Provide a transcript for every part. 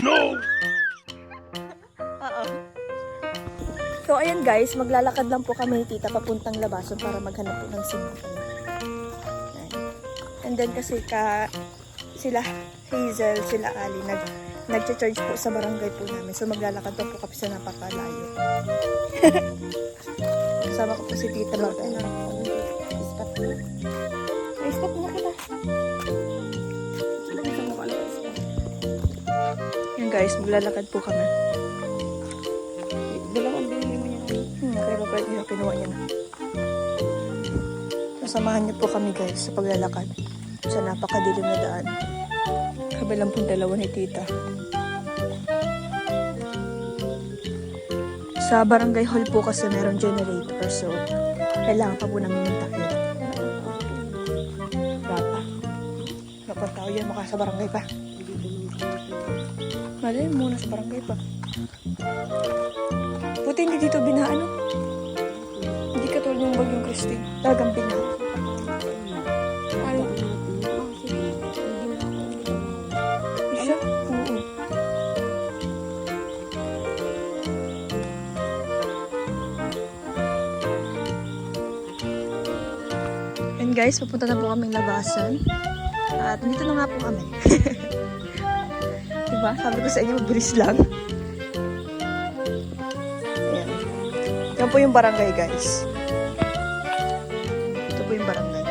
no! Oo. So, ayan guys, maglalakad lang po kami ni tita papuntang labasan para maghanap po ng SIM. And then kasi sila Hazel, sila Ali, nagcha-charge po sa barangay po namin. So, maglalakad po kami sa napakalayo. Kasama ko po si tita Mabel. Ispat mo. Ay, ispat mo na kita. Yan guys, maglalakad po kami. Dalawang binili mo niya. Kaya pa pwede niya, kinuha niya na. Sasamahan niyo po kami guys sa paglalakad sa napakadilim na daan. Kabilang pong dalawa ni tita. Sa barangay hall po kasi meron generator, so kailangan pa po namin ng takip. Bata. Kapag tao yan, maka sa barangay pa. Malay muna sa barangay pa. Buti hindi dito binaha, ano? Hindi katulad yung Bagyong Christine. Talagang binaha. Ano? Isa? Oo. And guys, papunta na po kaming labasan. At dito na nga po kami. Diba? Sabi ko sa inyo, mabilis lang. Ayan. Yan po yung barangay, guys. Ito po yung barangay.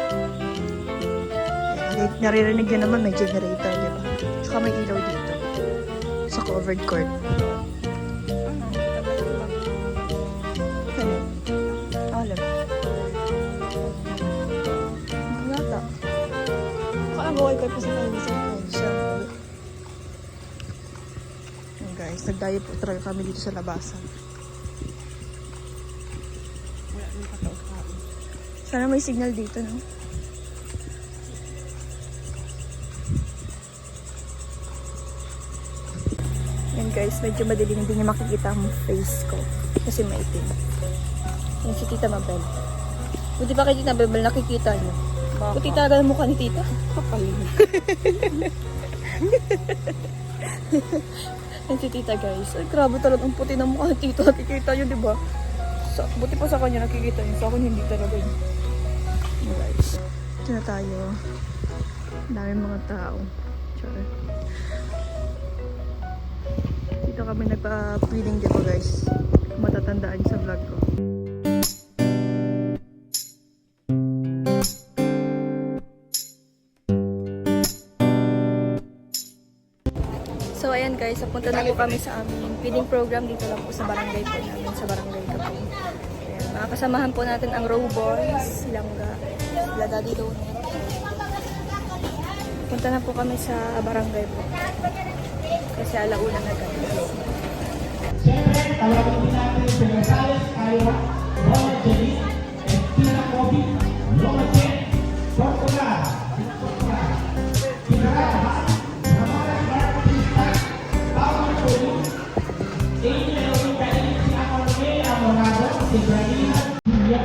Ayan. Naririnig nyo naman, may generator, diba? Saka may ilaw dito. Sa covered court. Ayan. Alam. Yata. Baka nag-away kayo pa sa kanya sa guys, nagdayo po talaga kami dito sa labasan. Sana may signal dito, no? Yan guys, medyo madilim, hindi niya makikita ang face ko kasi maitim. Yan si Tita Mabel. Buti pa kay Tita Mabel nakikita niyo. Buti talaga ang mukha ni Tita. Kapal. Yan si Tita guys. Ay, grabe talaga ang puti ng mukha ni Tita. Nakikita yun, diba? Buti pa sa kanya nakikita yun. Sa akin hindi talaga yun. Guys. Ito na tayo. Daming mga tao. Sorry. Dito kami nagpa-feeding dito guys. Matatandaan sa vlog ko. So ayan guys, napunta na po kami sa aming feeding program dito lang po sa barangay po namin, sa barangay Kapay. Ayan, makakasamahan po natin ang Row Boys, Langga, sila Daddy Donut. Punta na po kami sa barangay po. Kasi alauna na guys. Siyempre, tawagin din natin si Rosales, Iowa, Roma Jenny, and Tina Kobe, Roma Jen, Portugal, Pinaraha, Ramona Martista, Paolo Choli, Angel Oliveri, si Amonye Amonado, si Bralina, Julia,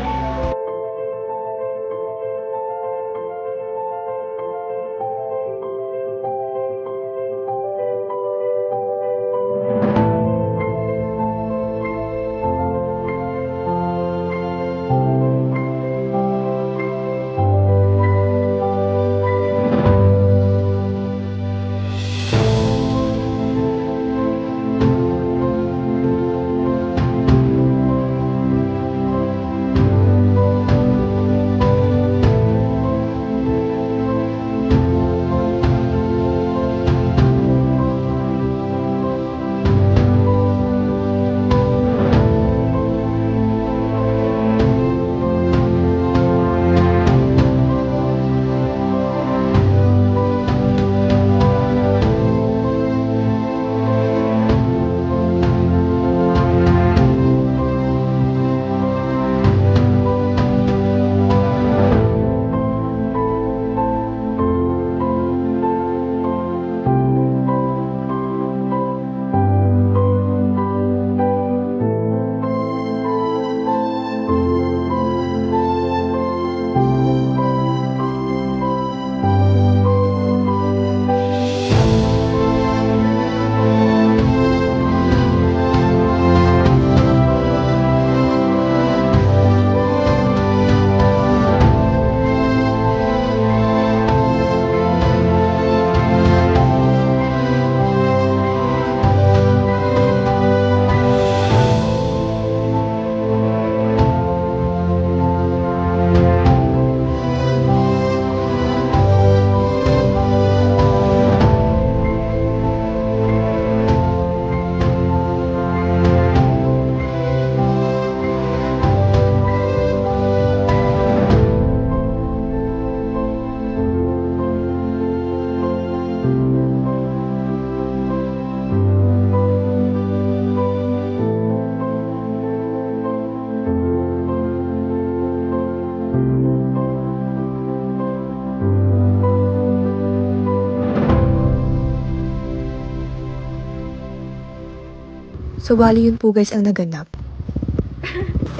So, bali yun po guys ang naganap.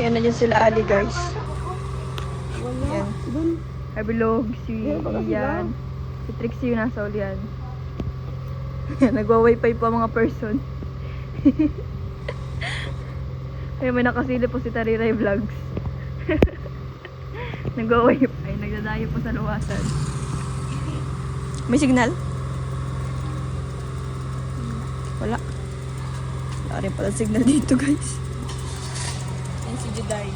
Ayan na dyan sila Ali guys. Ayan. Habilog, si Ian. Si Trixie yung nasa ulian. Nagwa-wifi pa mga person. Ay, may nakasilip po si Tariray Vlogs. Nagwa-wifi. Nagdadayo po sa luwasan. May signal? Wala. Wala rin pala signal dito guys. Yan si Juday.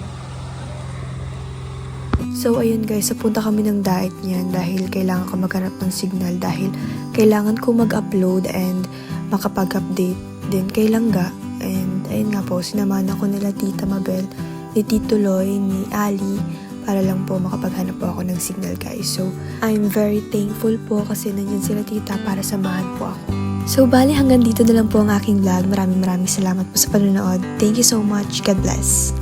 So, ayun guys, napunta kami ng diet niyan dahil kailangan ko maghanap ng signal dahil kailangan ko mag-upload and makapag-update din kay Langga. And ayun nga po, sinamahan ako nila Tita Mabel, ni Tito Loy, ni Ali, para lang po makapaghanap po ako ng signal guys. So, I'm very thankful po kasi nandiyan sila tita para samahan po ako. So, bali hanggang dito na lang po ang aking vlog. Maraming salamat po sa panonood. Thank you so much. God bless.